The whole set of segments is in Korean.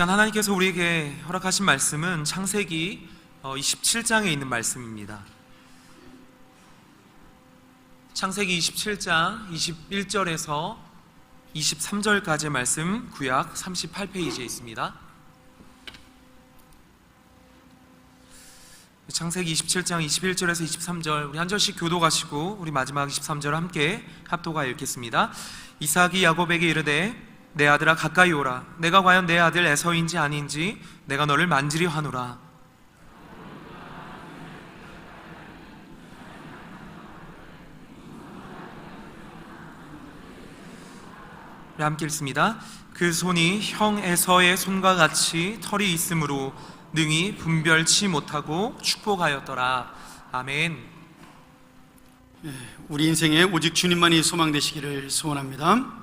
하나님께서 우리에게 허락하신 말씀은 창세기 27장에 있는 말씀입니다. 창세기 27장 21절에서 23절까지의 말씀, 구약 38페이지에 있습니다. 창세기 27장 21절에서 23절, 우리 한 절씩 교독하시고 우리 마지막 23절 함께 합독하여 읽겠습니다. 이삭이 야곱에게 이르되 내 아들아 가까이 오라. 내가 과연 내 아들 에서인지 아닌지 내가 너를 만지리 하노라. 함께 읽습니다. 그 손이 형 에서의 손과 같이 털이 있으므로 능히 분별치 못하고 축복하였더라. 아멘. 우리 인생에 오직 주님만이 소망되시기를 소원합니다.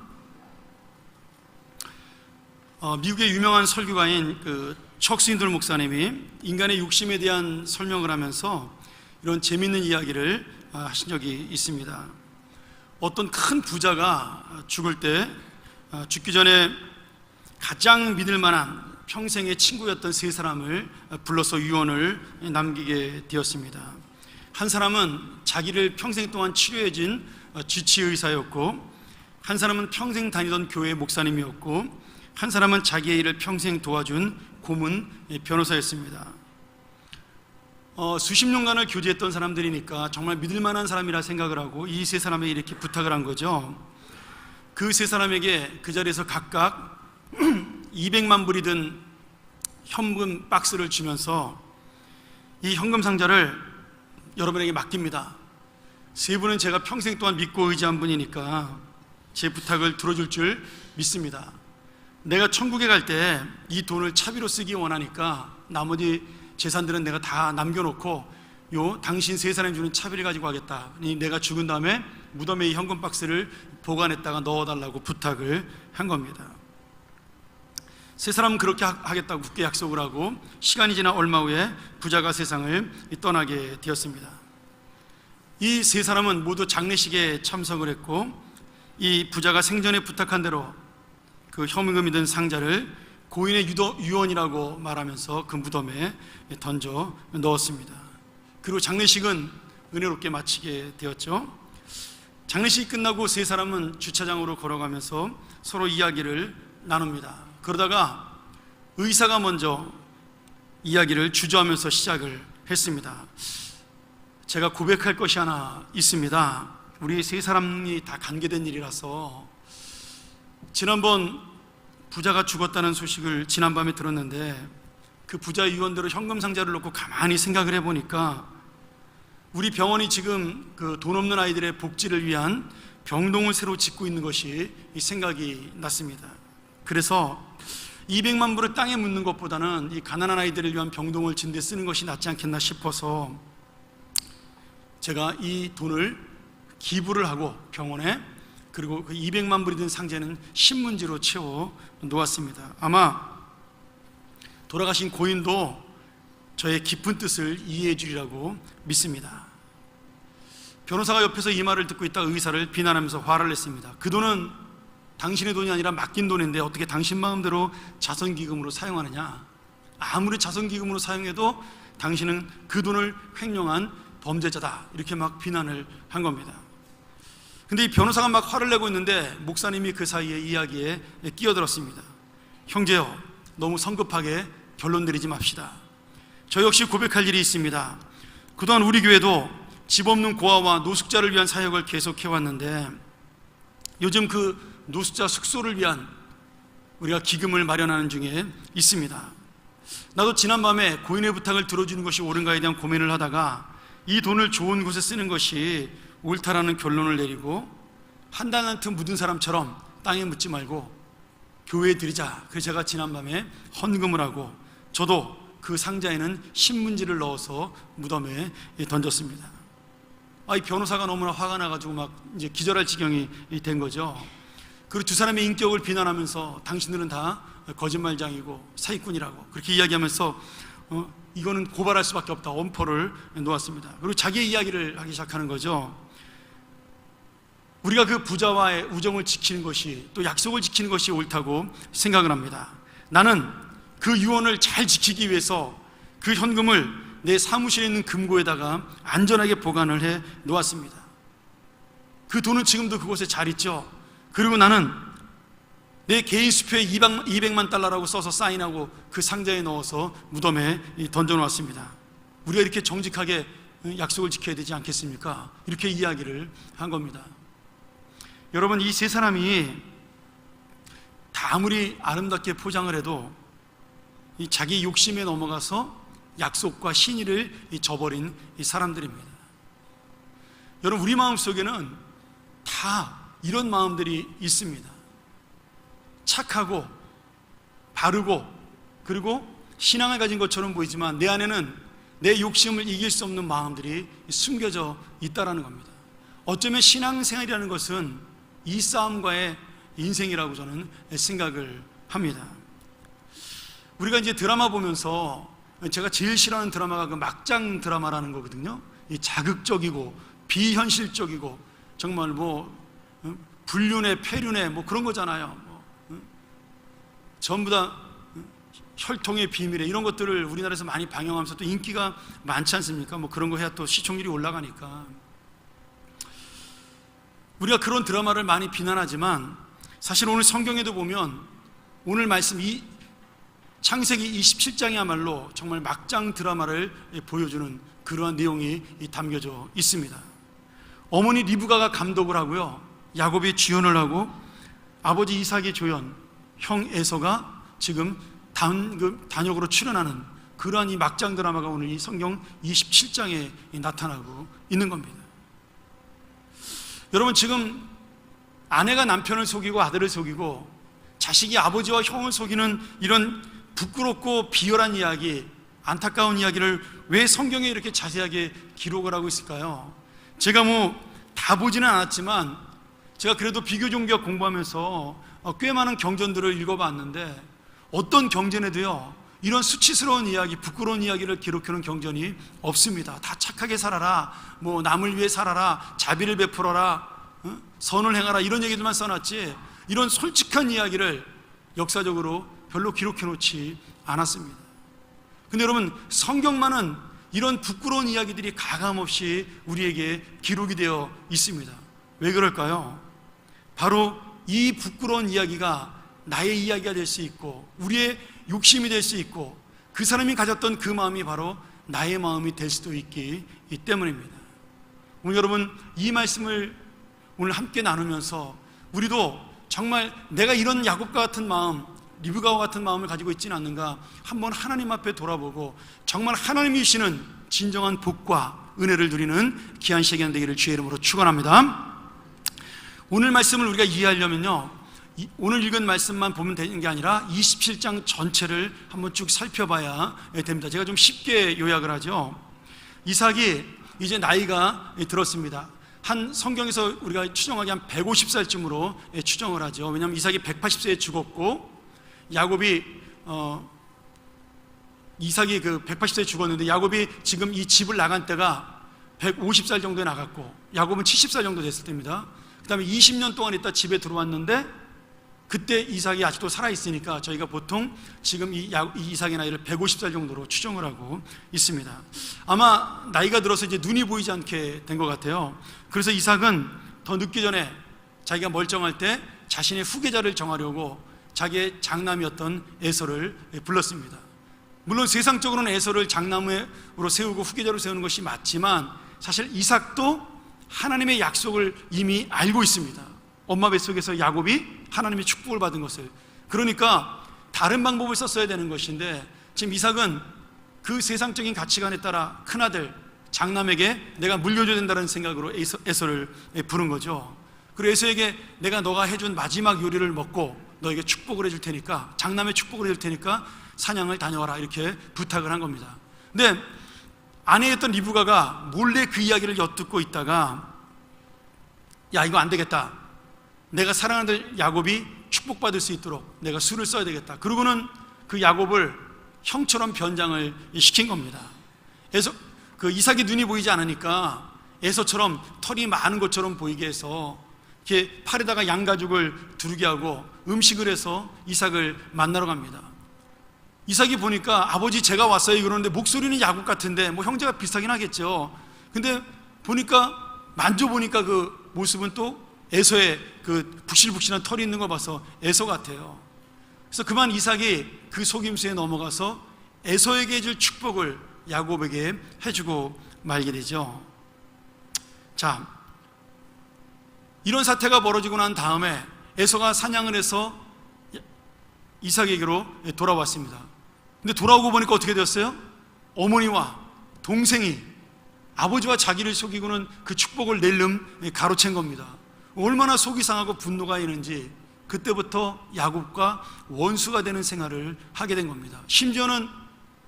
미국의 유명한 설교가인 척 스윈들 목사님이 인간의 욕심에 대한 설명을 하면서 이런 재미있는 이야기를 하신 적이 있습니다. 어떤 큰 부자가 죽을 때 죽기 전에 가장 믿을 만한 평생의 친구였던 세 사람을 불러서 유언을 남기게 되었습니다. 한 사람은 자기를 평생 동안 치료해준 지치의사였고, 한 사람은 평생 다니던 교회 목사님이었고, 한 사람은 자기의 일을 평생 도와준 고문 변호사였습니다. 수십 년간을 교제했던 사람들이니까 정말 믿을 만한 사람이라 생각을 하고 이 세 사람에게 이렇게 부탁을 한 거죠. 그 세 사람에게 그 자리에서 각각 200만 불이 든 현금 박스를 주면서 이 현금 상자를 여러분에게 맡깁니다. 세 분은 제가 평생 동안 믿고 의지한 분이니까 제 부탁을 들어줄 줄 믿습니다. 내가 천국에 갈 때 이 돈을 차비로 쓰기 원하니까 나머지 재산들은 내가 다 남겨놓고 당신 세 사람이 주는 차비를 가지고 가겠다. 내가 죽은 다음에 무덤에 이 현금 박스를 보관했다가 넣어달라고 부탁을 한 겁니다. 세 사람은 그렇게 하겠다고 굳게 약속을 하고 시간이 지나 얼마 후에 부자가 세상을 떠나게 되었습니다. 이 세 사람은 모두 장례식에 참석을 했고, 이 부자가 생전에 부탁한 대로 그 현금이 든 상자를 고인의 유언이라고 말하면서 그 무덤에 던져 넣었습니다. 그리고 장례식은 은혜롭게 마치게 되었죠. 장례식이 끝나고 세 사람은 주차장으로 걸어가면서 서로 이야기를 나눕니다. 그러다가 의사가 먼저 이야기를 주저하면서 시작을 했습니다. 제가 고백할 것이 하나 있습니다. 우리 세 사람이 다 관계된 일이라서 지난번 부자가 죽었다는 소식을 지난밤에 들었는데 그 부자의 유언대로 현금 상자를 놓고 가만히 생각을 해보니까 우리 병원이 지금 그 돈 없는 아이들의 복지를 위한 병동을 새로 짓고 있는 것이 생각이 났습니다. 그래서 200만 불을 땅에 묻는 것보다는 이 가난한 아이들을 위한 병동을 짓는 데 쓰는 것이 낫지 않겠나 싶어서 제가 이 돈을 기부를 하고 병원에, 그리고 그 200만 불이 든 상자는 신문지로 채워 놓았습니다. 아마 돌아가신 고인도 저의 깊은 뜻을 이해해 주리라고 믿습니다. 변호사가 옆에서 이 말을 듣고 있다 의사를 비난하면서 화를 냈습니다. 그 돈은 당신의 돈이 아니라 맡긴 돈인데 어떻게 당신 마음대로 자선기금으로 사용하느냐? 아무리 자선기금으로 사용해도 당신은 그 돈을 횡령한 범죄자다, 이렇게 막 비난을 한 겁니다. 근데 이 변호사가 막 화를 내고 있는데 목사님이 그 사이에 이야기에 끼어들었습니다. 형제요, 너무 성급하게 결론 내리지 맙시다. 저 역시 고백할 일이 있습니다. 그동안 우리 교회도 집 없는 고아와 노숙자를 위한 사역을 계속해왔는데 요즘 그 노숙자 숙소를 위한 우리가 기금을 마련하는 중에 있습니다. 나도 지난밤에 고인의 부탁을 들어주는 것이 옳은가에 대한 고민을 하다가 이 돈을 좋은 곳에 쓰는 것이 옳다라는 결론을 내리고, 한 달란트 묻은 사람처럼 땅에 묻지 말고 교회에 드리자. 그래서 제가 지난밤에 헌금을 하고 저도 그 상자에는 신문지를 넣어서 무덤에 던졌습니다. 이 변호사가 너무나 화가 나가지고 막 이제 기절할 지경이 된 거죠. 그리고 두 사람의 인격을 비난하면서 당신들은 다 거짓말장이고 사기꾼이라고 그렇게 이야기하면서 이거는 고발할 수밖에 없다, 엄포를 놓았습니다. 그리고 자기의 이야기를 하기 시작하는 거죠. 우리가 그 부자와의 우정을 지키는 것이, 또 약속을 지키는 것이 옳다고 생각을 합니다. 나는 그 유언을 잘 지키기 위해서 그 현금을 내 사무실에 있는 금고에다가 안전하게 보관을 해 놓았습니다. 그 돈은 지금도 그곳에 잘 있죠. 그리고 나는 내 개인 수표에 200만 달러라고 써서 사인하고 그 상자에 넣어서 무덤에 던져 놓았습니다. 우리가 이렇게 정직하게 약속을 지켜야 되지 않겠습니까? 이렇게 이야기를 한 겁니다. 여러분, 이 세 사람이 다 아무리 아름답게 포장을 해도 이 자기 욕심에 넘어가서 약속과 신의를 저버린 이 사람들입니다. 여러분, 우리 마음속에는 다 이런 마음들이 있습니다. 착하고 바르고 그리고 신앙을 가진 것처럼 보이지만 내 안에는 내 욕심을 이길 수 없는 마음들이 숨겨져 있다는 겁니다. 어쩌면 신앙생활이라는 것은 이 싸움과의 인생이라고 저는 생각을 합니다. 우리가 이제 드라마 보면서 제가 제일 싫어하는 드라마가 그 막장 드라마라는 거거든요. 이 자극적이고 비현실적이고 정말 뭐 불륜의 폐륜의 뭐 그런 거잖아요. 전부 다 혈통의 비밀에 이런 것들을 우리나라에서 많이 방영하면서 또 인기가 많지 않습니까? 뭐 그런 거 해야 또 시청률이 올라가니까. 우리가 그런 드라마를 많이 비난하지만 사실 오늘 성경에도 보면 오늘 말씀 이 창세기 27장이야말로 정말 막장 드라마를 보여주는 그러한 내용이 담겨져 있습니다. 어머니 리브가가 감독을 하고요, 야곱이 주연을 하고 아버지 이삭이 조연, 형 에서가 지금 단역으로 출연하는 그러한 이 막장 드라마가 오늘 이 성경 27장에 나타나고 있는 겁니다. 여러분, 지금 아내가 남편을 속이고 아들을 속이고 자식이 아버지와 형을 속이는 이런 부끄럽고 비열한 이야기, 안타까운 이야기를 왜 성경에 이렇게 자세하게 기록을 하고 있을까요? 제가 뭐 다 보지는 않았지만 제가 그래도 비교 종교 공부하면서 꽤 많은 경전들을 읽어봤는데 어떤 경전에도요 이런 수치스러운 이야기, 부끄러운 이야기를 기록해놓은 경전이 없습니다. 다 착하게 살아라, 뭐 남을 위해 살아라, 자비를 베풀어라, 선을 행하라, 이런 얘기들만 써놨지 이런 솔직한 이야기를 역사적으로 별로 기록해놓지 않았습니다. 근데 여러분, 성경만은 이런 부끄러운 이야기들이 가감없이 우리에게 기록이 되어 있습니다. 왜 그럴까요? 바로 이 부끄러운 이야기가 나의 이야기가 될 수 있고 우리의 욕심이 될 수 있고 그 사람이 가졌던 그 마음이 바로 나의 마음이 될 수도 있기 때문입니다. 오늘 여러분, 이 말씀을 오늘 함께 나누면서 우리도 정말 내가 이런 야곱과 같은 마음, 리브가와 같은 마음을 가지고 있지는 않는가 한번 하나님 앞에 돌아보고 정말 하나님이 주시는 진정한 복과 은혜를 누리는 귀한 시간 되기를 주의 이름으로 축원합니다. 오늘 말씀을 우리가 이해하려면요, 오늘 읽은 말씀만 보면 되는 게 아니라 27장 전체를 한번 쭉 살펴봐야 됩니다. 제가 좀 쉽게 요약을 하죠. 이삭이 이제 나이가 들었습니다. 한 성경에서 우리가 추정하기 한 150살쯤으로 추정을 하죠. 왜냐하면 이삭이 180세에 죽었고 야곱이 이삭이 그 180세에 죽었는데 야곱이 지금 이 집을 나간 때가 150살 정도에 나갔고 야곱은 70살 정도 됐을 때입니다. 그 다음에 20년 동안 있다 집에 들어왔는데 그때 이삭이 아직도 살아있으니까 저희가 보통 지금 이 이삭의 나이를 150살 정도로 추정을 하고 있습니다. 아마 나이가 들어서 이제 눈이 보이지 않게 된 것 같아요. 그래서 이삭은 더 늦기 전에 자기가 멀쩡할 때 자신의 후계자를 정하려고 자기의 장남이었던 에서를 불렀습니다. 물론 세상적으로는 에서를 장남으로 세우고 후계자로 세우는 것이 맞지만 사실 이삭도 하나님의 약속을 이미 알고 있습니다. 엄마 뱃속에서 야곱이 하나님의 축복을 받은 것을. 그러니까 다른 방법을 썼어야 되는 것인데 지금 이삭은 그 세상적인 가치관에 따라 큰아들 장남에게 내가 물려줘야 된다는 생각으로 에서를 부른 거죠. 그리고 에서에게 내가 너가 해준 마지막 요리를 먹고 너에게 축복을 해줄 테니까, 장남의 축복을 해줄 테니까 사냥을 다녀와라, 이렇게 부탁을 한 겁니다. 근데 아내였던 리브가가 몰래 그 이야기를 엿듣고 있다가 야, 이거 안 되겠다, 내가 사랑하는 아들 야곱이 축복받을 수 있도록 내가 수를 써야 되겠다. 그러고는 그 야곱을 형처럼 변장을 시킨 겁니다. 그래서 그 이삭의 눈이 보이지 않으니까 에서처럼 털이 많은 것처럼 보이게 해서 이렇게 팔에다가 양가죽을 두르게 하고 음식을 해서 이삭을 만나러 갑니다. 이삭이 보니까 아버지 제가 왔어요 그러는데 목소리는 야곱 같은데 뭐 형제가 비슷하긴 하겠죠. 근데 보니까 만져보니까 그 모습은 또 에서의 그 북실북실한 털이 있는 걸 봐서 에서 같아요. 그래서 그만 이삭이 그 속임수에 넘어가서 에서에게 해줄 축복을 야곱에게 해주고 말게 되죠. 자, 이런 사태가 벌어지고 난 다음에 에서가 사냥을 해서 이삭에게로 돌아왔습니다. 근데 돌아오고 보니까 어떻게 되었어요? 어머니와 동생이 아버지와 자기를 속이고는 그 축복을 낼름 가로챈 겁니다. 얼마나 속이 상하고 분노가 있는지 그때부터 야곱과 원수가 되는 생활을 하게 된 겁니다. 심지어는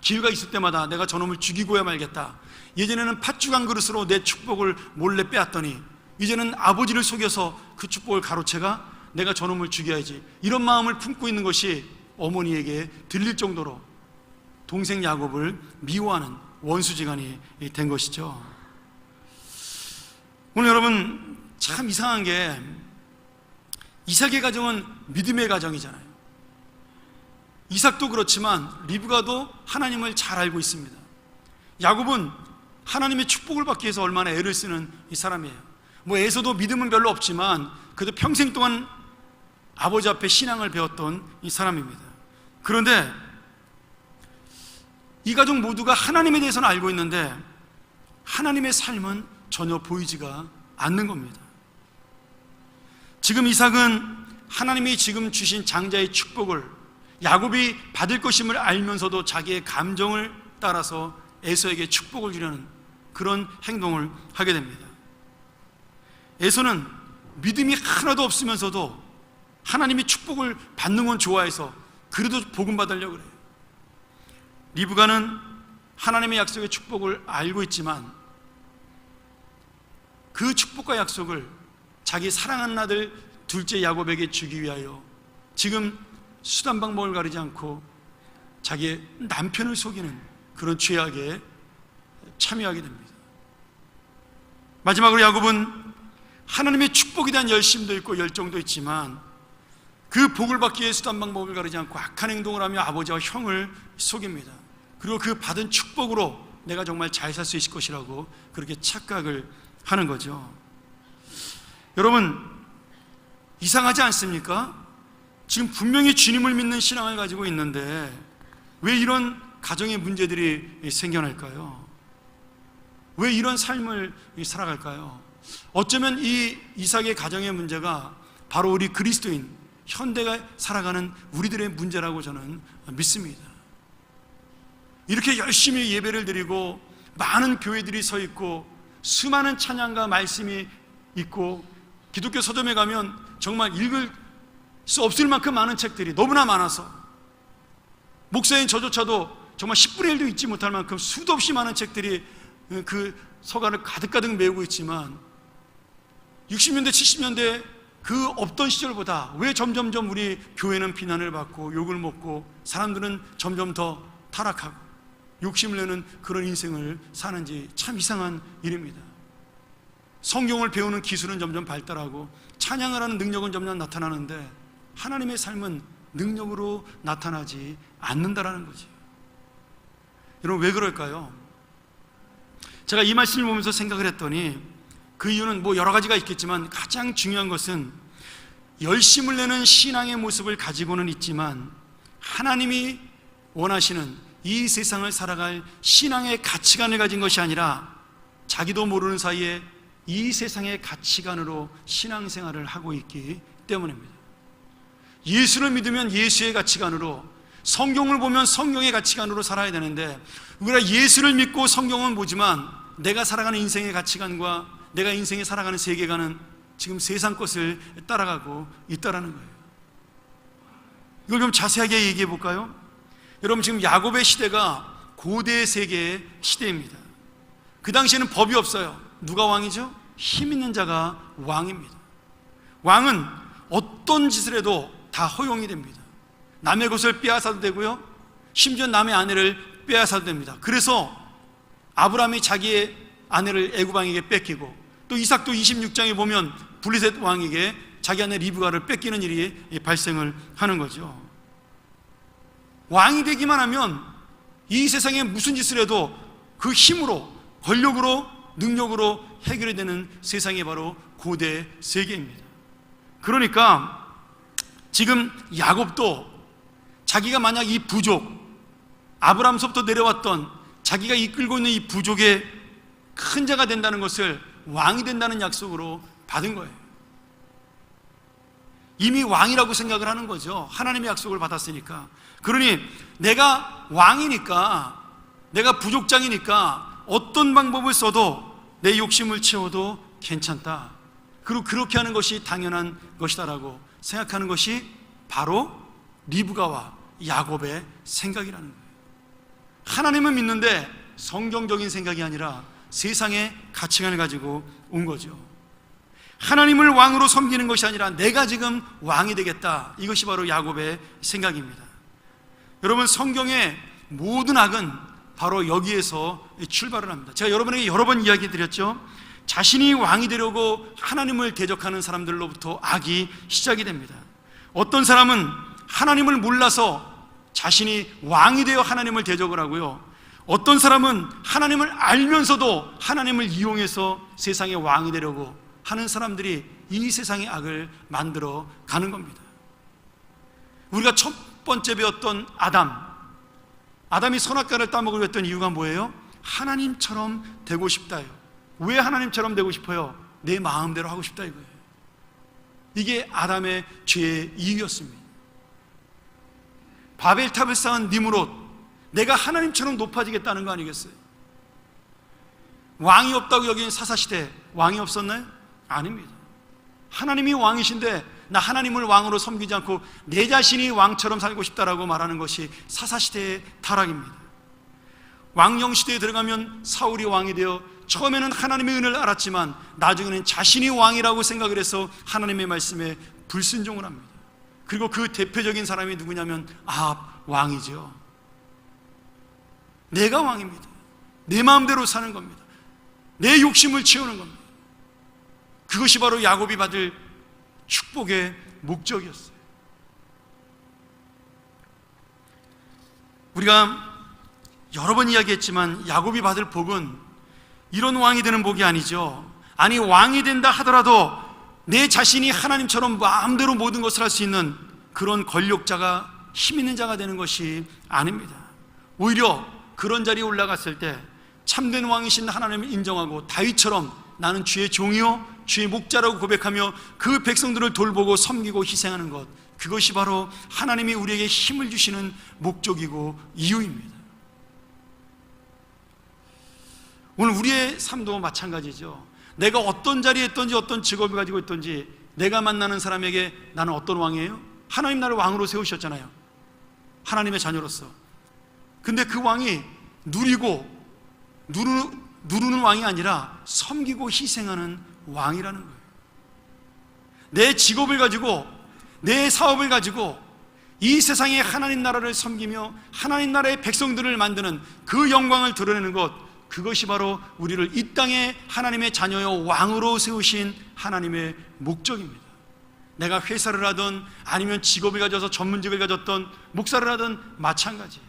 기회가 있을 때마다 내가 저놈을 죽이고야 말겠다. 예전에는 팥죽 한 그릇으로 내 축복을 몰래 빼앗더니 이제는 아버지를 속여서 그 축복을 가로채가 내가 저놈을 죽여야지, 이런 마음을 품고 있는 것이 어머니에게 들릴 정도로 동생 야곱을 미워하는 원수지간이 된 것이죠. 오늘 여러분 참 이상한 게 이삭의 가정은 믿음의 가정이잖아요. 이삭도 그렇지만 리브가도 하나님을 잘 알고 있습니다. 야곱은 하나님의 축복을 받기 위해서 얼마나 애를 쓰는 이 사람이에요. 뭐 에서도 믿음은 별로 없지만 그래도 평생 동안 아버지 앞에 신앙을 배웠던 이 사람입니다. 그런데 이 가족 모두가 하나님에 대해서는 알고 있는데 하나님의 삶은 전혀 보이지가 않는 겁니다. 지금 이삭은 하나님이 지금 주신 장자의 축복을 야곱이 받을 것임을 알면서도 자기의 감정을 따라서 에서에게 축복을 주려는 그런 행동을 하게 됩니다. 에서는 믿음이 하나도 없으면서도 하나님이 축복을 받는 건 좋아해서 그래도 복음 받으려고 그래요. 리브가는 하나님의 약속의 축복을 알고 있지만 그 축복과 약속을 자기 사랑하는 아들 둘째 야곱에게 주기 위하여 지금 수단 방법을 가리지 않고 자기의 남편을 속이는 그런 죄악에 참여하게 됩니다. 마지막으로 야곱은 하나님의 축복에 대한 열심도 있고 열정도 있지만 그 복을 받기 위해 수단 방법을 가리지 않고 악한 행동을 하며 아버지와 형을 속입니다. 그리고 그 받은 축복으로 내가 정말 잘 살 수 있을 것이라고 그렇게 착각을 하는 거죠. 여러분 이상하지 않습니까? 지금 분명히 주님을 믿는 신앙을 가지고 있는데 왜 이런 가정의 문제들이 생겨날까요? 왜 이런 삶을 살아갈까요? 어쩌면 이 이삭의 가정의 문제가 바로 우리 그리스도인 현대가 살아가는 우리들의 문제라고 저는 믿습니다. 이렇게 열심히 예배를 드리고 많은 교회들이 서 있고 수많은 찬양과 말씀이 있고 기독교 서점에 가면 정말 읽을 수 없을 만큼 많은 책들이 너무나 많아서 목사인 저조차도 정말 10분의 1도 읽지 못할 만큼 수도 없이 많은 책들이 그 서가를 가득가득 메우고 있지만 60년대 70년대 그 없던 시절보다 왜 점점점 우리 교회는 비난을 받고 욕을 먹고 사람들은 점점 더 타락하고 욕심을 내는 그런 인생을 사는지 참 이상한 일입니다. 성경을 배우는 기술은 점점 발달하고 찬양을 하는 능력은 점점 나타나는데 하나님의 삶은 능력으로 나타나지 않는다라는 거지. 여러분 왜 그럴까요? 제가 이 말씀을 보면서 생각을 했더니 그 이유는 뭐 여러 가지가 있겠지만 가장 중요한 것은 열심을 내는 신앙의 모습을 가지고는 있지만 하나님이 원하시는 이 세상을 살아갈 신앙의 가치관을 가진 것이 아니라 자기도 모르는 사이에 이 세상의 가치관으로 신앙생활을 하고 있기 때문입니다. 예수를 믿으면 예수의 가치관으로, 성경을 보면 성경의 가치관으로 살아야 되는데 우리가 예수를 믿고 성경은 보지만 내가 살아가는 인생의 가치관과 내가 인생에 살아가는 세계관은 지금 세상 것을 따라가고 있다라는 거예요. 이걸 좀 자세하게 얘기해 볼까요? 여러분 지금 야곱의 시대가 고대 세계의 시대입니다. 그 당시에는 법이 없어요. 누가 왕이죠? 힘 있는 자가 왕입니다. 왕은 어떤 짓을 해도 다 허용이 됩니다. 남의 것을 빼앗아도 되고요, 심지어 남의 아내를 빼앗아도 됩니다. 그래서 아브라함이 자기의 아내를 애굽 왕에게 뺏기고 또 이삭도 26장에 보면 블레셋 왕에게 자기 아내 리브가를 뺏기는 일이 발생을 하는 거죠. 왕이 되기만 하면 이 세상에 무슨 짓을 해도 그 힘으로, 권력으로, 능력으로 해결이 되는 세상이 바로 고대 세계입니다. 그러니까 지금 야곱도 자기가 만약 이 부족, 아브라함서부터 내려왔던 자기가 이끌고 있는 이 부족의 큰 자가 된다는 것을, 왕이 된다는 약속으로 받은 거예요. 이미 왕이라고 생각을 하는 거죠. 하나님의 약속을 받았으니까. 그러니 내가 왕이니까, 내가 부족장이니까 어떤 방법을 써도 내 욕심을 채워도 괜찮다, 그리고 그렇게 하는 것이 당연한 것이다라고 생각하는 것이 바로 리브가와 야곱의 생각이라는 거예요. 하나님은 믿는데 성경적인 생각이 아니라 세상의 가치관을 가지고 온 거죠. 하나님을 왕으로 섬기는 것이 아니라 내가 지금 왕이 되겠다, 이것이 바로 야곱의 생각입니다. 여러분, 성경의 모든 악은 바로 여기에서 출발을 합니다. 제가 여러분에게 여러 번 이야기 드렸죠. 자신이 왕이 되려고 하나님을 대적하는 사람들로부터 악이 시작이 됩니다. 어떤 사람은 하나님을 몰라서 자신이 왕이 되어 하나님을 대적을 하고요, 어떤 사람은 하나님을 알면서도 하나님을 이용해서 세상의 왕이 되려고 하는 사람들이 이 세상의 악을 만들어 가는 겁니다. 우리가 첫 번째 배웠던 아담이 선악과를 따먹으려 했던 이유가 뭐예요? 하나님처럼 되고 싶다요. 왜 하나님처럼 되고 싶어요? 내 마음대로 하고 싶다 이거예요. 이게 아담의 죄의 이유였습니다. 바벨탑을 쌓은 니므롯, 내가 하나님처럼 높아지겠다는 거 아니겠어요? 왕이 없다고 여긴 사사시대 왕이 없었나요? 아닙니다. 하나님이 왕이신데 나 하나님을 왕으로 섬기지 않고 내 자신이 왕처럼 살고 싶다라고 말하는 것이 사사시대의 타락입니다. 왕정시대에 들어가면 사울이 왕이 되어 처음에는 하나님의 은혜를 알았지만 나중에는 자신이 왕이라고 생각을 해서 하나님의 말씀에 불순종을 합니다. 그리고 그 대표적인 사람이 누구냐면 아합 왕이죠. 내가 왕입니다. 내 마음대로 사는 겁니다. 내 욕심을 채우는 겁니다. 그것이 바로 야곱이 받을 축복의 목적이었어요. 우리가 여러 번 이야기했지만 야곱이 받을 복은 이런 왕이 되는 복이 아니죠. 아니, 왕이 된다 하더라도 내 자신이 하나님처럼 마음대로 모든 것을 할 수 있는 그런 권력자가, 힘 있는 자가 되는 것이 아닙니다. 오히려 그런 자리에 올라갔을 때 참된 왕이신 하나님을 인정하고 다윗처럼 나는 주의 종이요 주의 목자라고 고백하며 그 백성들을 돌보고 섬기고 희생하는 것, 그것이 바로 하나님이 우리에게 힘을 주시는 목적이고 이유입니다. 오늘 우리의 삶도 마찬가지죠. 내가 어떤 자리에 있든지 어떤 직업을 가지고 있든지 내가 만나는 사람에게 나는 어떤 왕이에요? 하나님 나를 왕으로 세우셨잖아요. 하나님의 자녀로서. 근데 그 왕이 누르는 왕이 아니라 섬기고 희생하는 왕이라는 거예요. 내 직업을 가지고, 내 사업을 가지고 이 세상에 하나님 나라를 섬기며 하나님 나라의 백성들을 만드는 그 영광을 드러내는 것, 그것이 바로 우리를 이 땅에 하나님의 자녀여 왕으로 세우신 하나님의 목적입니다. 내가 회사를 하든 아니면 직업을 가져서 전문직을 가졌던 목사를 하든 마찬가지.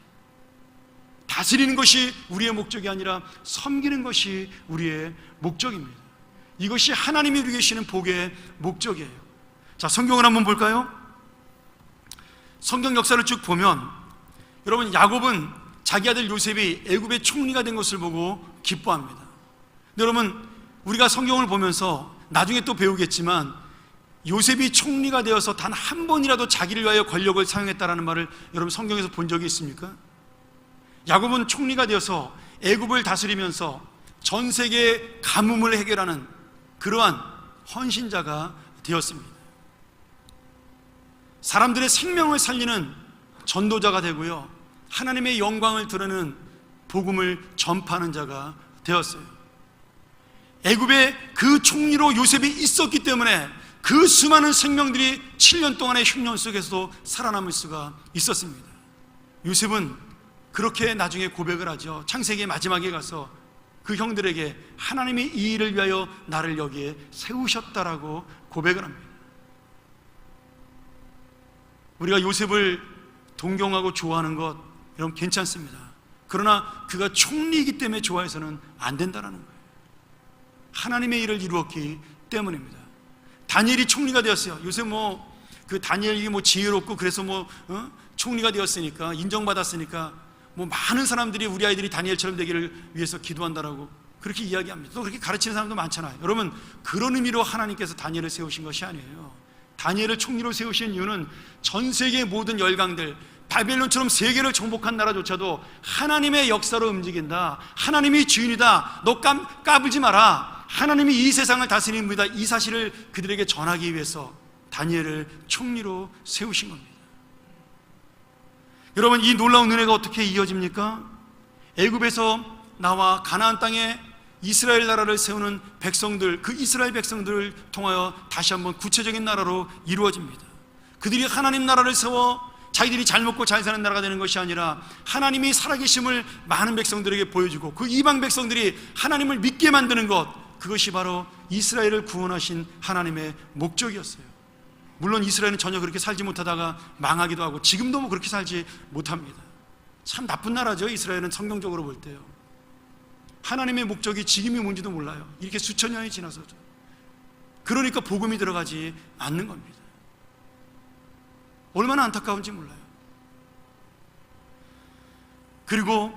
다스리는 것이 우리의 목적이 아니라 섬기는 것이 우리의 목적입니다. 이것이 하나님이 우리에게 주시는 복의 목적이에요. 자, 성경을 한번 볼까요? 성경 역사를 쭉 보면 여러분, 야곱은 자기 아들 요셉이 애굽의 총리가 된 것을 보고 기뻐합니다. 근데 여러분, 우리가 성경을 보면서 나중에 또 배우겠지만 요셉이 총리가 되어서 단 한 번이라도 자기를 위하여 권력을 사용했다라는 말을 여러분 성경에서 본 적이 있습니까? 야곱은 총리가 되어서 애굽을 다스리면서 전 세계의 가뭄을 해결하는 그러한 헌신자가 되었습니다. 사람들의 생명을 살리는 전도자가 되고요, 하나님의 영광을 드러내는 복음을 전파하는 자가 되었어요. 애굽의 그 총리로 요셉이 있었기 때문에 그 수많은 생명들이 7년 동안의 흉년 속에서도 살아남을 수가 있었습니다. 요셉은 그렇게 나중에 고백을 하죠. 창세기 마지막에 가서 그 형들에게 하나님이 이 일을 위하여 나를 여기에 세우셨다라고 고백을 합니다. 우리가 요셉을 동경하고 좋아하는 것, 여러분 괜찮습니다. 그러나 그가 총리이기 때문에 좋아해서는 안 된다는 거예요. 하나님의 일을 이루었기 때문입니다. 다니엘이 총리가 되었어요. 요새 그 다니엘이 지혜롭고 그래서 총리가 되었으니까, 인정받았으니까 많은 사람들이 우리 아이들이 다니엘처럼 되기를 위해서 기도한다라고 그렇게 이야기합니다. 또 그렇게 가르치는 사람도 많잖아요. 여러분, 그런 의미로 하나님께서 다니엘을 세우신 것이 아니에요. 다니엘을 총리로 세우신 이유는 전 세계의 모든 열강들, 바벨론처럼 세계를 정복한 나라조차도 하나님의 역사로 움직인다, 하나님이 주인이다, 너 까불지 마라, 하나님이 이 세상을 다스리는 분이다, 이 사실을 그들에게 전하기 위해서 다니엘을 총리로 세우신 겁니다. 여러분, 이 놀라운 은혜가 어떻게 이어집니까? 애굽에서 나와 가나안 땅에 이스라엘 나라를 세우는 백성들, 그 이스라엘 백성들을 통하여 다시 한번 구체적인 나라로 이루어집니다. 그들이 하나님 나라를 세워 자기들이 잘 먹고 잘 사는 나라가 되는 것이 아니라 하나님이 살아계심을 많은 백성들에게 보여주고 그 이방 백성들이 하나님을 믿게 만드는 것, 그것이 바로 이스라엘을 구원하신 하나님의 목적이었어요. 물론 이스라엘은 전혀 그렇게 살지 못하다가 망하기도 하고 지금도 그렇게 살지 못합니다. 참 나쁜 나라죠. 이스라엘은 성경적으로 볼 때요. 하나님의 목적이 지금이 뭔지도 몰라요. 이렇게 수천 년이 지나서도. 그러니까 복음이 들어가지 않는 겁니다. 얼마나 안타까운지 몰라요. 그리고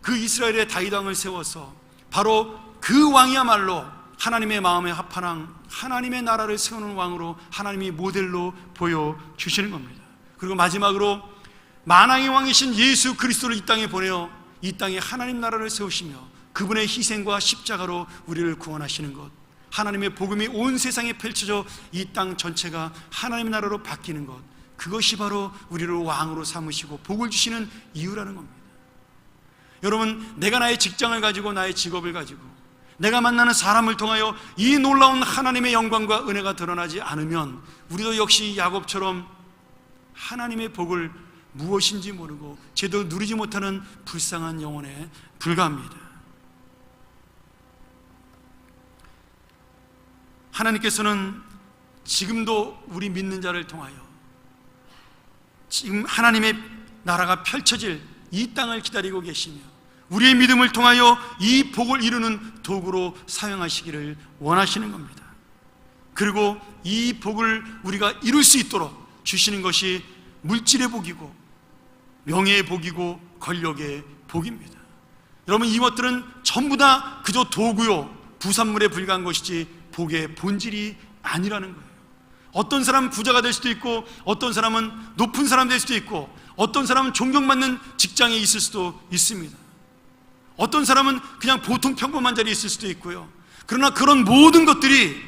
그 이스라엘의 다윗 왕을 세워서 바로 그 왕이야말로 하나님의 마음에 합한 왕, 하나님의 나라를 세우는 왕으로 하나님이 모델로 보여주시는 겁니다. 그리고 마지막으로 만왕의 왕이신 예수 그리스도를 이 땅에 보내어 이 땅에 하나님 나라를 세우시며 그분의 희생과 십자가로 우리를 구원하시는 것, 하나님의 복음이 온 세상에 펼쳐져 이 땅 전체가 하나님의 나라로 바뀌는 것, 그것이 바로 우리를 왕으로 삼으시고 복을 주시는 이유라는 겁니다. 여러분, 내가 나의 직장을 가지고 나의 직업을 가지고 내가 만나는 사람을 통하여 이 놀라운 하나님의 영광과 은혜가 드러나지 않으면 우리도 역시 야곱처럼 하나님의 복을 무엇인지 모르고 제대로 누리지 못하는 불쌍한 영혼에 불과합니다. 하나님께서는 지금도 우리 믿는 자를 통하여 지금 하나님의 나라가 펼쳐질 이 땅을 기다리고 계시며 우리의 믿음을 통하여 이 복을 이루는 도구로 사용하시기를 원하시는 겁니다. 그리고 이 복을 우리가 이룰 수 있도록 주시는 것이 물질의 복이고 명예의 복이고 권력의 복입니다. 여러분, 이것들은 전부 다 그저 도구요, 부산물에 불과한 것이지 복의 본질이 아니라는 거예요. 어떤 사람은 부자가 될 수도 있고 어떤 사람은 높은 사람 될 수도 있고 어떤 사람은 존경받는 직장에 있을 수도 있습니다. 어떤 사람은 그냥 보통 평범한 자리에 있을 수도 있고요. 그러나 그런 모든 것들이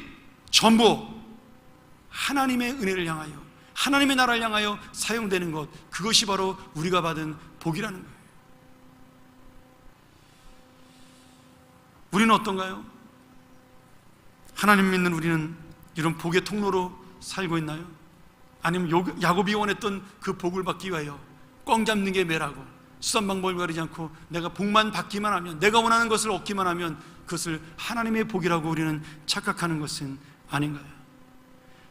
전부 하나님의 은혜를 향하여 하나님의 나라를 향하여 사용되는 것, 그것이 바로 우리가 받은 복이라는 거예요. 우리는 어떤가요? 하나님 믿는 우리는 이런 복의 통로로 살고 있나요? 아니면 야곱이 원했던 그 복을 받기 위하여 꽝 잡는 게 매라고 수단방법을 가리지 않고 내가 복만 받기만 하면, 내가 원하는 것을 얻기만 하면 그것을 하나님의 복이라고 우리는 착각하는 것은 아닌가요?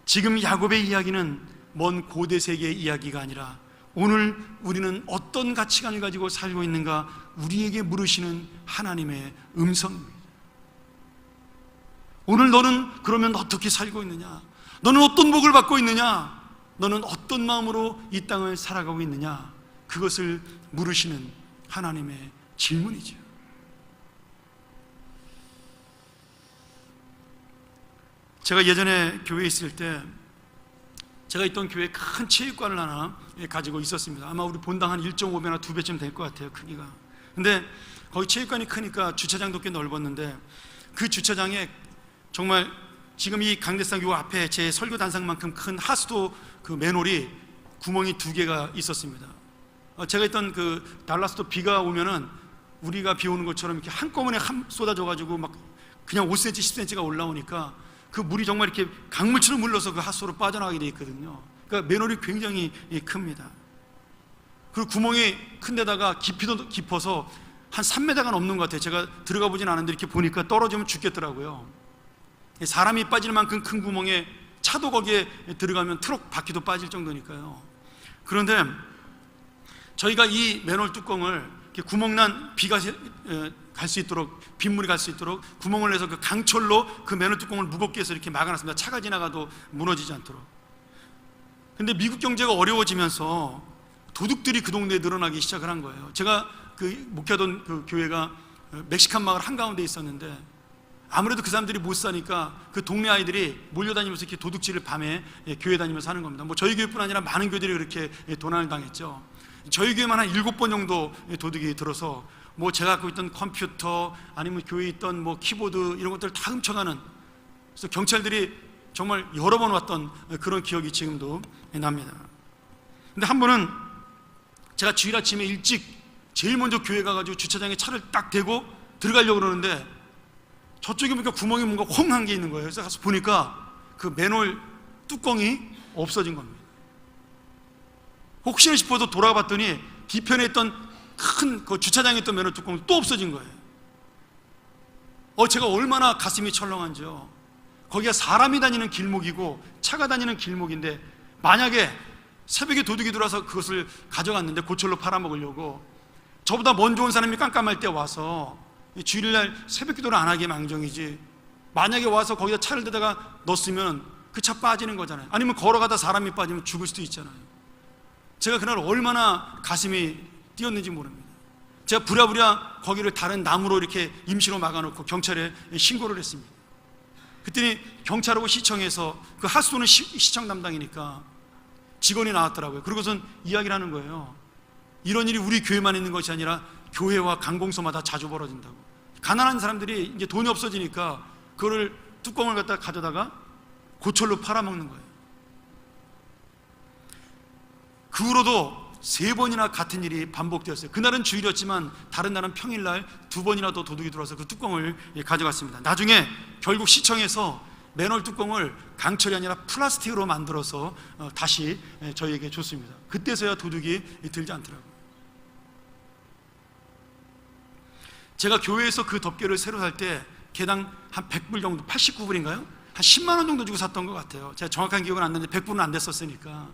지금 야곱의 이야기는 먼 고대 세계의 이야기가 아니라 오늘 우리는 어떤 가치관을 가지고 살고 있는가 우리에게 물으시는 하나님의 음성입니다. 오늘 너는 그러면 어떻게 살고 있느냐? 너는 어떤 복을 받고 있느냐? 너는 어떤 마음으로 이 땅을 살아가고 있느냐? 그것을 물으시는 하나님의 질문이죠. 제가 예전에 교회에 있을 때 제가 있던 교회에 큰 체육관을 하나 가지고 있었습니다. 아마 우리 본당 한 1.5배나 2배쯤 될 것 같아요, 크기가. 근데 거기 체육관이 크니까 주차장도 꽤 넓었는데 그 주차장에 정말 지금 이 강대상 요 앞에 제 설교 단상만큼 큰 하수도 그 맨홀이 구멍이 2개가 있었습니다. 제가 있던 그 달라스도 비가 오면은 우리가 비 오는 것처럼 이렇게 한꺼번에 쏟아져가지고 막 그냥 5cm, 10cm가 올라오니까 그 물이 정말 이렇게 강물처럼 흘러서 그 하수로 빠져나가게 돼 있거든요. 그러니까 맨홀이 굉장히 큽니다. 그리고 구멍이 큰 데다가 깊이도 깊어서 한 3m가 넘는 것 같아요. 제가 들어가 보진 않았는데 이렇게 보니까 떨어지면 죽겠더라고요. 사람이 빠질 만큼 큰 구멍에 차도 거기에 들어가면 트럭 바퀴도 빠질 정도니까요. 그런데 저희가 이 맨홀 뚜껑을 이렇게 구멍난 비가 갈 수 있도록, 빗물이 갈 수 있도록 구멍을 내서 그 강철로 그 맨홀 뚜껑을 무겁게 해서 이렇게 막아놨습니다. 차가 지나가도 무너지지 않도록. 근데 미국 경제가 어려워지면서 도둑들이 그 동네에 늘어나기 시작을 한 거예요. 제가 그 목회하던 그 교회가 멕시칸 마을 한가운데 있었는데, 아무래도 그 사람들이 못 사니까 그 동네 아이들이 몰려다니면서 이렇게 도둑질을 밤에 교회 다니면서 하는 겁니다. 뭐 저희 교회뿐 아니라 많은 교회들이 그렇게 도난을 당했죠. 저희 교회만 한 7번 정도 도둑이 들어서 뭐 제가 갖고 있던 컴퓨터 아니면 교회에 있던 뭐 키보드 이런 것들을 다 훔쳐가는, 그래서 경찰들이 정말 여러 번 왔던 그런 기억이 지금도 납니다. 근데 한 번은 제가 주일 아침에 일찍 제일 먼저 교회 가가지고 주차장에 차를 딱 대고 들어가려고 그러는데 저쪽에 보니까 구멍이 뭔가 홈한 게 있는 거예요. 그래서 가서 보니까 그 맨홀 뚜껑이 없어진 겁니다. 혹시나 싶어서 돌아가 봤더니 뒤편에 있던 큰 그 주차장에 있던 맨홀 뚜껑이 또 없어진 거예요. 제가 얼마나 가슴이 철렁한지요. 거기가 사람이 다니는 길목이고 차가 다니는 길목인데, 만약에 새벽에 도둑이 들어와서 그것을 가져갔는데 고철로 팔아먹으려고, 저보다 먼저 온 사람이 깜깜할 때 와서 주일날 새벽 기도를 안 하게 망정이지, 만약에 와서 거기다 차를 대다가 넣었으면 그 차 빠지는 거잖아요. 아니면 걸어가다 사람이 빠지면 죽을 수도 있잖아요. 제가 그날 얼마나 가슴이 뛰었는지 모릅니다. 제가 부랴부랴 거기를 다른 나무로 이렇게 임시로 막아놓고 경찰에 신고를 했습니다. 그랬더니 경찰하고 시청에서, 그 하수도는 시청 담당이니까 직원이 나왔더라고요. 그러고선 이야기를 하는 거예요. 이런 일이 우리 교회만 있는 것이 아니라 교회와 관공서마다 자주 벌어진다고. 가난한 사람들이 이제 돈이 없어지니까 그거를 뚜껑을 갖다 가져다가 고철로 팔아먹는 거예요. 그 후로도 3번이나 같은 일이 반복되었어요. 그날은 주일이었지만 다른 날은 평일날 2번이나 더 도둑이 들어와서 그 뚜껑을 가져갔습니다. 나중에 결국 시청에서 맨홀 뚜껑을 강철이 아니라 플라스틱으로 만들어서 다시 저희에게 줬습니다. 그때서야 도둑이 들지 않더라고요. 제가 교회에서 그 덮개를 새로 살 때 개당 한 100불 정도, 89불인가요? 한 10만 원 정도 주고 샀던 것 같아요. 제가 정확한 기억은 안 나는데 100불은 안 됐었으니까.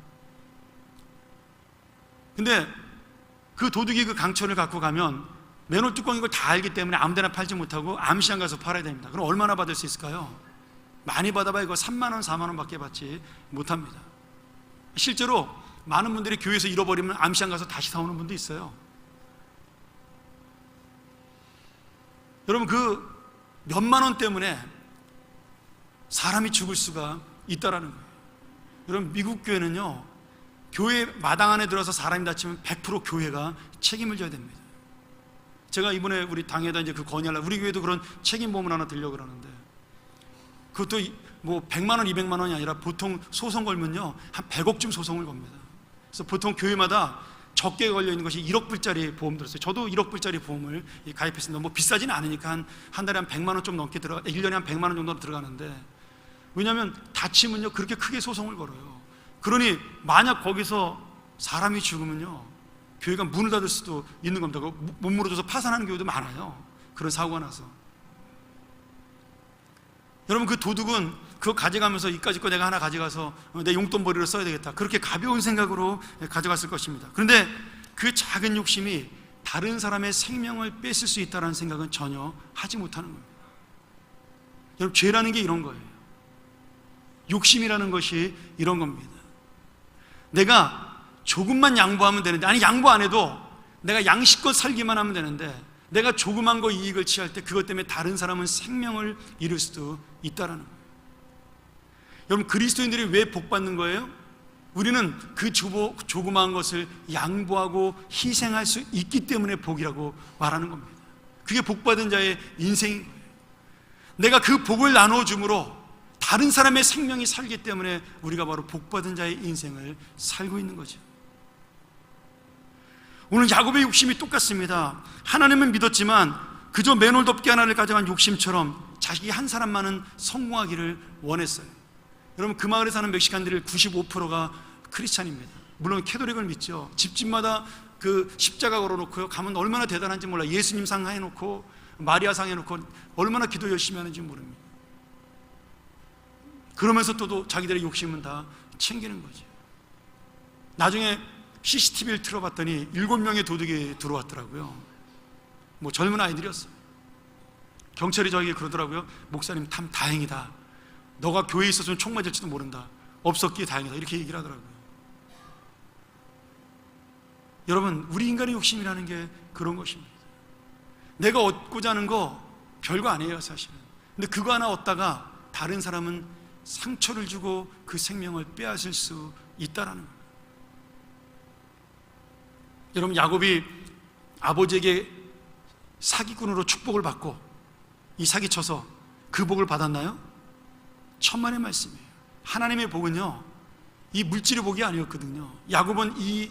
근데 그 도둑이 그 강철을 갖고 가면 맨홀 뚜껑인 걸 다 알기 때문에 아무데나 팔지 못하고 암시장 가서 팔아야 됩니다. 그럼 얼마나 받을 수 있을까요? 많이 받아봐야 이거 3만 원, 4만 원 밖에 받지 못합니다. 실제로 많은 분들이 교회에서 잃어버리면 암시장 가서 다시 사오는 분도 있어요. 여러분, 그 몇만 원 때문에 사람이 죽을 수가 있다라는 거예요. 여러분, 미국 교회는요, 교회 마당 안에 들어서 사람이 다치면 100% 교회가 책임을 져야 됩니다. 제가 이번에 우리 당에다 이제 그 건의하려고, 우리 교회도 그런 책임보험을 하나 들려고 그러는데, 그것도 뭐 100만 원, 200만 원이 아니라 보통 소송 걸면요, 한 100억쯤 소송을 겁니다. 그래서 보통 교회마다 적게 걸려 있는 것이 1억 불짜리 보험 들었어요. 저도 1억 불짜리 보험을 가입했습니다. 뭐 비싸지는 않으니까 한 달에 한 100만 원 좀 넘게 1년에 한 100만 원 정도 들어가는데, 왜냐하면 다치면요 그렇게 크게 소송을 걸어요. 그러니 만약 거기서 사람이 죽으면요 교회가 문을 닫을 수도 있는 겁니다. 못 물어줘서 파산하는 교회도 많아요. 그런 사고가 나서. 여러분, 그 도둑은 그거 가져가면서 이까짓 거 내가 하나 가져가서 내 용돈벌이로 써야 되겠다, 그렇게 가벼운 생각으로 가져갔을 것입니다. 그런데 그 작은 욕심이 다른 사람의 생명을 뺏을 수 있다는 생각은 전혀 하지 못하는 겁니다. 여러분, 죄라는 게 이런 거예요. 욕심이라는 것이 이런 겁니다. 내가 조금만 양보하면 되는데, 아니 양보 안 해도 내가 양식껏 살기만 하면 되는데, 내가 조그만 거 이익을 취할 때 그것 때문에 다른 사람은 생명을 잃을 수도 있다라는 거예요. 여러분, 그리스도인들이 왜 복 받는 거예요? 우리는 그 조그마한 것을 양보하고 희생할 수 있기 때문에 복이라고 말하는 겁니다. 그게 복 받은 자의 인생인 거예요. 내가 그 복을 나누어 줌으로 다른 사람의 생명이 살기 때문에 우리가 바로 복 받은 자의 인생을 살고 있는 거죠. 오늘 야곱의 욕심이 똑같습니다. 하나님은 믿었지만 그저 맨홀 덮개 하나를 가져간 욕심처럼 자기 한 사람만은 성공하기를 원했어요. 여러분, 그 마을에 사는 멕시칸들의 95%가 크리스찬입니다. 물론 캐톨릭을 믿죠. 집집마다 그 십자가 걸어놓고요, 가면 얼마나 대단한지 몰라. 예수님 상 해놓고 마리아 상 해놓고 얼마나 기도 열심히 하는지 모릅니다. 그러면서 또 자기들의 욕심은 다 챙기는 거죠. 나중에 CCTV를 틀어봤더니 7명의 도둑이 들어왔더라고요. 뭐 젊은 아이들이었어요. 경찰이 저에게 그러더라고요. 목사님, 참 다행이다. 너가 교회에 있었으면 총 맞을지도 모른다. 없었기에 다행이다. 이렇게 얘기를 하더라고요. 여러분, 우리 인간의 욕심이라는 게 그런 것입니다. 내가 얻고자 하는 거 별거 아니에요, 사실은. 근데 그거 하나 얻다가 다른 사람은 상처를 주고 그 생명을 빼앗을 수 있다라는 거예요. 여러분, 야곱이 아버지에게 사기꾼으로 축복을 받고 이 사기쳐서 그 복을 받았나요? 천만의 말씀이에요. 하나님의 복은요, 이 물질의 복이 아니었거든요. 야곱은 이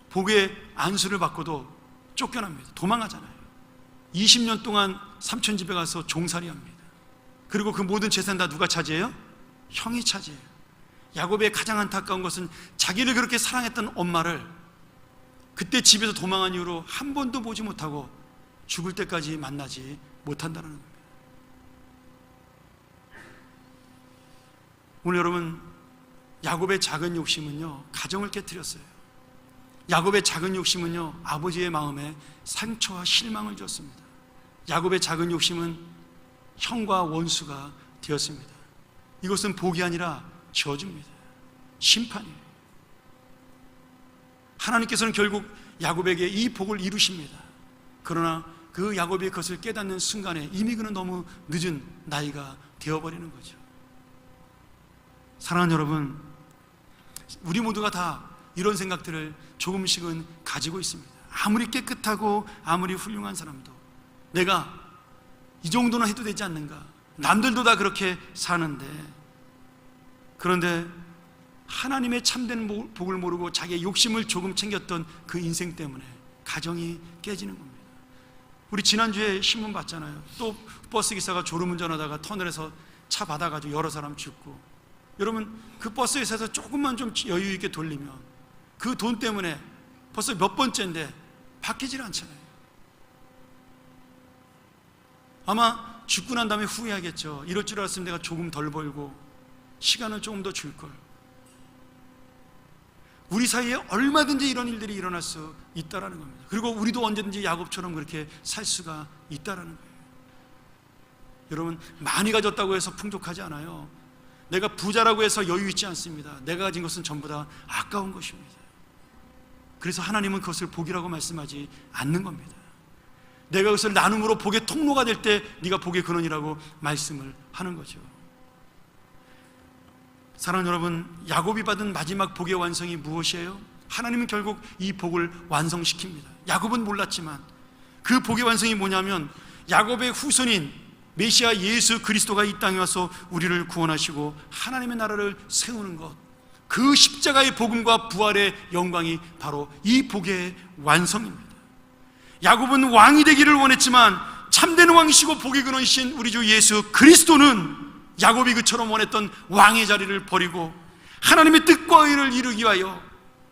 복의 안수를 받고도 쫓겨납니다. 도망가잖아요. 20년 동안 삼촌 집에 가서 종살이합니다. 그리고 그 모든 재산 다 누가 차지해요? 형이 차지해요. 야곱의 가장 안타까운 것은 자기를 그렇게 사랑했던 엄마를 그때 집에서 도망한 이후로 한 번도 보지 못하고 죽을 때까지 만나지 못한다는 겁니다. 오늘 여러분, 야곱의 작은 욕심은요, 가정을 깨뜨렸어요. 야곱의 작은 욕심은요, 아버지의 마음에 상처와 실망을 줬습니다. 야곱의 작은 욕심은 형과 원수가 되었습니다. 이것은 복이 아니라 저주입니다. 심판이에요. 하나님께서는 결국 야곱에게 이 복을 이루십니다. 그러나 그 야곱이 그것을 깨닫는 순간에 이미 그는 너무 늦은 나이가 되어버리는 거죠. 사랑하는 여러분, 우리 모두가 다 이런 생각들을 조금씩은 가지고 있습니다. 아무리 깨끗하고 아무리 훌륭한 사람도 내가 이 정도는 해도 되지 않는가? 남들도 다 그렇게 사는데, 그런데 하나님의 참된 복을 모르고 자기의 욕심을 조금 챙겼던 그 인생 때문에 가정이 깨지는 겁니다. 우리 지난주에 신문 봤잖아요. 또 버스기사가 졸음운전하다가 터널에서 차 받아가지고 여러 사람 죽고. 여러분, 그 버스에서 조금만 좀 여유 있게 돌리면 그 돈 때문에 벌써 몇 번째인데 바뀌질 않잖아요. 아마 죽고 난 다음에 후회하겠죠. 이럴 줄 알았으면 내가 조금 덜 벌고 시간을 조금 더 줄걸. 우리 사이에 얼마든지 이런 일들이 일어날 수 있다는 겁니다. 그리고 우리도 언제든지 야곱처럼 그렇게 살 수가 있다는 거예요. 여러분, 많이 가졌다고 해서 풍족하지 않아요. 내가 부자라고 해서 여유 있지 않습니다. 내가 가진 것은 전부 다 아까운 것입니다. 그래서 하나님은 그것을 복이라고 말씀하지 않는 겁니다. 내가 그것을 나눔으로 복의 통로가 될 때 네가 복의 근원이라고 말씀을 하는 거죠. 사랑하는 여러분, 야곱이 받은 마지막 복의 완성이 무엇이에요? 하나님은 결국 이 복을 완성시킵니다. 야곱은 몰랐지만 그 복의 완성이 뭐냐면 야곱의 후손인 메시아 예수 그리스도가 이 땅에 와서 우리를 구원하시고 하나님의 나라를 세우는 것, 그 십자가의 복음과 부활의 영광이 바로 이 복의 완성입니다. 야곱은 왕이 되기를 원했지만 참된 왕이시고 복의 근원이신 우리 주 예수 그리스도는 야곱이 그처럼 원했던 왕의 자리를 버리고 하나님의 뜻과 의를 이루기 위하여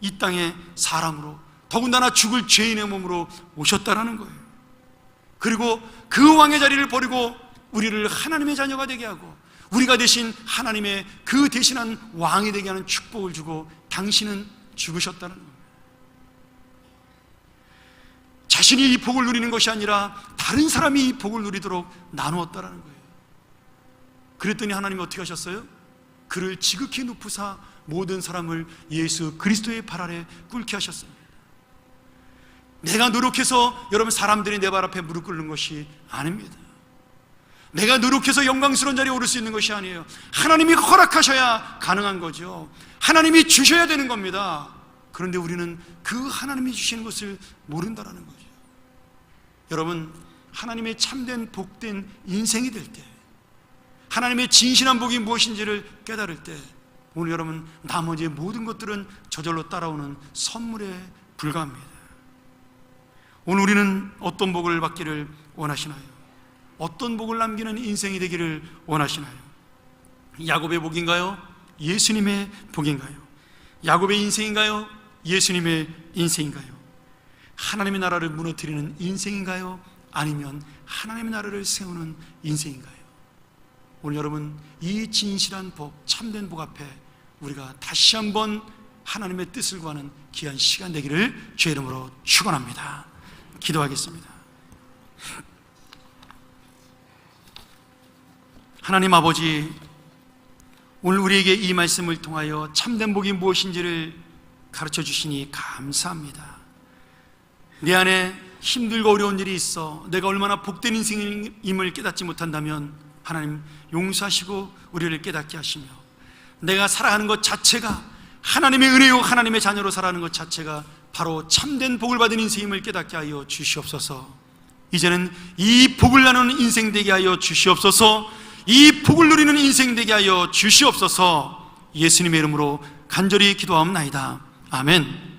이 땅에 사람으로, 더군다나 죽을 죄인의 몸으로 오셨다라는 거예요. 그리고 그 왕의 자리를 버리고 우리를 하나님의 자녀가 되게 하고 우리가 대신 하나님의 그 대신한 왕이 되게 하는 축복을 주고 당신은 죽으셨다는 겁니다. 자신이 이 복을 누리는 것이 아니라 다른 사람이 이 복을 누리도록 나누었다라는 거예요. 그랬더니 하나님이 어떻게 하셨어요? 그를 지극히 높으사 모든 사람을 예수 그리스도의 발 아래 꿇게 하셨습니다. 내가 노력해서 여러분 사람들이 내 발 앞에 무릎 꿇는 것이 아닙니다. 내가 노력해서 영광스러운 자리에 오를 수 있는 것이 아니에요. 하나님이 허락하셔야 가능한 거죠. 하나님이 주셔야 되는 겁니다. 그런데 우리는 그 하나님이 주시는 것을 모른다라는 거죠. 여러분, 하나님의 참된 복된 인생이 될 때, 하나님의 진실한 복이 무엇인지를 깨달을 때, 오늘 여러분 나머지 모든 것들은 저절로 따라오는 선물에 불과합니다. 오늘 우리는 어떤 복을 받기를 원하시나요? 어떤 복을 남기는 인생이 되기를 원하시나요? 야곱의 복인가요? 예수님의 복인가요? 야곱의 인생인가요? 예수님의 인생인가요? 하나님의 나라를 무너뜨리는 인생인가요? 아니면 하나님의 나라를 세우는 인생인가요? 오늘 여러분 이 진실한 복, 참된 복 앞에 우리가 다시 한번 하나님의 뜻을 구하는 귀한 시간 되기를 주의 이름으로 축원합니다. 기도하겠습니다. 하나님 아버지, 오늘 우리에게 이 말씀을 통하여 참된 복이 무엇인지를 가르쳐 주시니 감사합니다. 내 안에 힘들고 어려운 일이 있어 내가 얼마나 복된 인생임을 깨닫지 못한다면 하나님 용서하시고 우리를 깨닫게 하시며, 내가 살아가는 것 자체가 하나님의 은혜요 하나님의 자녀로 살아가는 것 자체가 바로 참된 복을 받은 인생임을 깨닫게 하여 주시옵소서. 이제는 이 복을 나누는 인생 되게 하여 주시옵소서. 이 복을 누리는 인생 되게 하여 주시옵소서. 예수님의 이름으로 간절히 기도하옵나이다. 아멘.